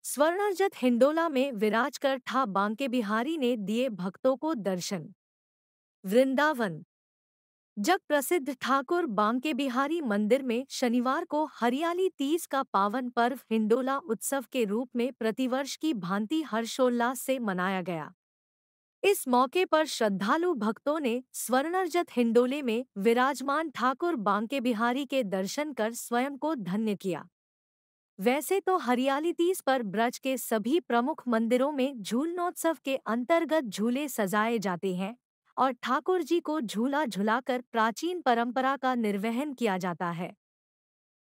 स्वर्णरजत हिंडोला में विराज कर था बांके बिहारी ने दिए भक्तों को दर्शन। वृंदावन। जग प्रसिद्ध ठाकुर बांके बिहारी मंदिर में शनिवार को हरियाली तीज का पावन पर्व हिंडोला उत्सव के रूप में प्रतिवर्ष की भांति हर्षोल्लास से मनाया गया। इस मौके पर श्रद्धालु भक्तों ने स्वर्णरजत हिंडोले में विराजमान ठाकुर बांके बिहारी के दर्शन कर स्वयं को धन्य किया। वैसे तो हरियाली तीज पर ब्रज के सभी प्रमुख मंदिरों में झूलनोत्सव के अंतर्गत झूले सजाए जाते हैं और ठाकुर जी को झूला झुलाकर प्राचीन परंपरा का निर्वहन किया जाता है।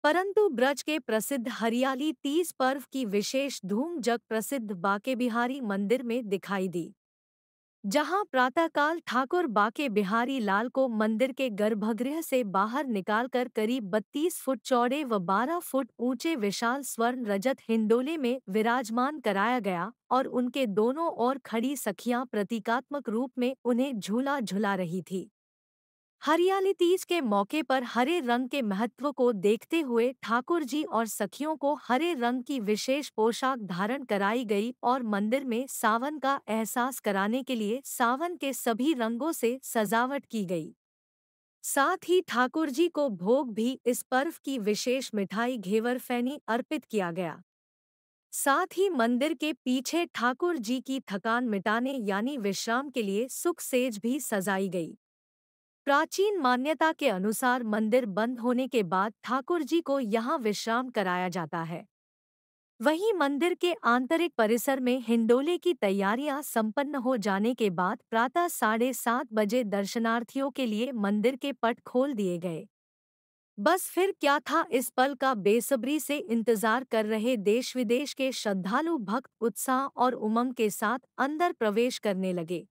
परंतु ब्रज के प्रसिद्ध हरियाली तीज पर्व की विशेष धूम जग प्रसिद्ध बांके बिहारी मंदिर में दिखाई दी, जहां प्रातःकाल ठाकुर बांके बिहारी लाल को मंदिर के गर्भगृह से बाहर निकालकर करीब 32 फुट चौड़े व 12 फुट ऊंचे विशाल स्वर्ण रजत हिंडोले में विराजमान कराया गया और उनके दोनों ओर खड़ी सखियां प्रतीकात्मक रूप में उन्हें झूला झुला रही थी। हरियाली तीज के मौके पर हरे रंग के महत्व को देखते हुए ठाकुर जी और सखियों को हरे रंग की विशेष पोशाक धारण कराई गई और मंदिर में सावन का एहसास कराने के लिए सावन के सभी रंगों से सजावट की गई। साथ ही ठाकुर जी को भोग भी इस पर्व की विशेष मिठाई घेवर फैनी अर्पित किया गया। साथ ही मंदिर के पीछे ठाकुर जी की थकान मिटाने यानी विश्राम के लिए सुख सेज भी सजाई गई। प्राचीन मान्यता के अनुसार मंदिर बंद होने के बाद ठाकुर जी को यहाँ विश्राम कराया जाता है। वहीं मंदिर के आंतरिक परिसर में हिंडोले की तैयारियां संपन्न हो जाने के बाद प्रातः 7:30 बजे दर्शनार्थियों के लिए मंदिर के पट खोल दिए गए। बस फिर क्या था इस पल का बेसब्री से इंतजार कर रहे देश विदेश के श्रद्धालु भक्त उत्साह और उमंग के साथ अंदर प्रवेश करने लगे।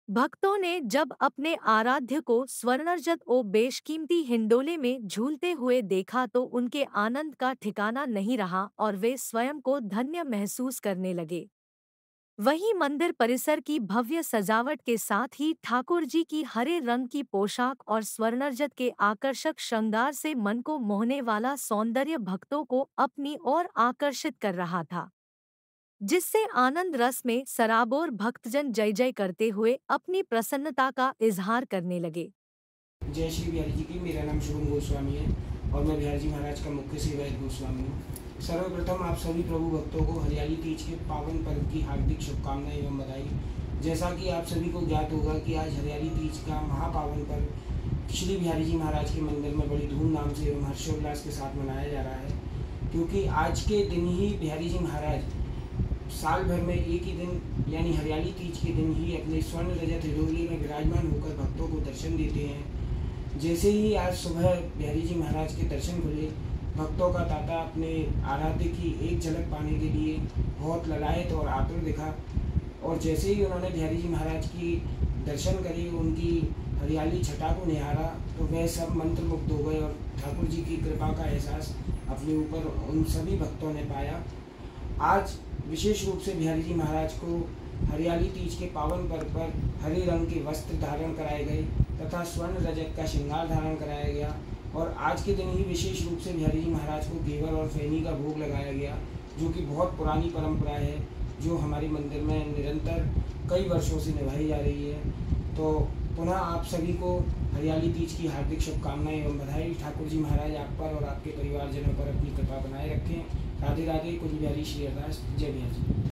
भक्तों ने जब अपने आराध्य को स्वर्णरजत ओ बेशकीमती हिंडोले में झूलते हुए देखा तो उनके आनंद का ठिकाना नहीं रहा और वे स्वयं को धन्य महसूस करने लगे। वहीं मंदिर परिसर की भव्य सजावट के साथ ही ठाकुर जी की हरे रंग की पोशाक और स्वर्णरजत के आकर्षक श्रृंगार से मन को मोहने वाला सौंदर्य भक्तों को अपनी ओर आकर्षित कर रहा था, जिससे आनंद रस में सराबोर भक्तजन जय जय करते हुए अपनी प्रसन्नता का इजहार करने लगे। जय श्री बिहारी जी की। मेरा नाम शुभम गोस्वामी है और मैं बिहारी जी महाराज का मुख्य सेवक गोस्वामी हूँ। सर्वप्रथम आप सभी प्रभु भक्तों को हरियाली तीज के पावन पर्व की हार्दिक शुभकामनाएं एवं बधाई। जैसा कि आप सभी को ज्ञात होगा कि आज हरियाली तीज का महापावन पर्व श्री बिहारी जी महाराज के मंदिर में बड़ी धूमधाम से एवं हर्षोल्लास के साथ मनाया जा रहा है, क्योंकि आज के दिन ही बिहारी जी महाराज साल भर में एक ही दिन यानी हरियाली तीज के दिन ही अपने स्वर्ण रजत हिंडोले में विराजमान होकर भक्तों को दर्शन देते हैं। जैसे ही आज सुबह बिहारी जी महाराज के दर्शन खुले, भक्तों का तांता अपने आराध्य की एक झलक पाने के लिए बहुत ललायत और आतुर दिखा और जैसे ही उन्होंने बिहारी जी महाराज की दर्शन करे, उनकी हरियाली छटा को निहारा तो वह सब मंत्रमुग्ध हो गए और ठाकुर जी की कृपा का एहसास अपने ऊपर उन सभी भक्तों ने पाया। आज विशेष रूप से बिहारी जी महाराज को हरियाली तीज के पावन पर्व पर हरे रंग के वस्त्र धारण कराए गए तथा स्वर्ण रजत का श्रृंगार धारण कराया गया और आज के दिन ही विशेष रूप से बिहारी जी महाराज को घेवर और फैनी का भोग लगाया गया, जो कि बहुत पुरानी परंपरा है जो हमारे मंदिर में निरंतर कई वर्षों से निभाई जा रही है। तो पुनः आप सभी को हरियाली तीज की हार्दिक शुभकामनाएं एवं बधाई। ठाकुर जी महाराज आप पर और आपके परिवारजनों पर अपनी कृपा बनाए रखें। राधे राधे। कुल बिहारी श्री अरदास। जय बिहारी।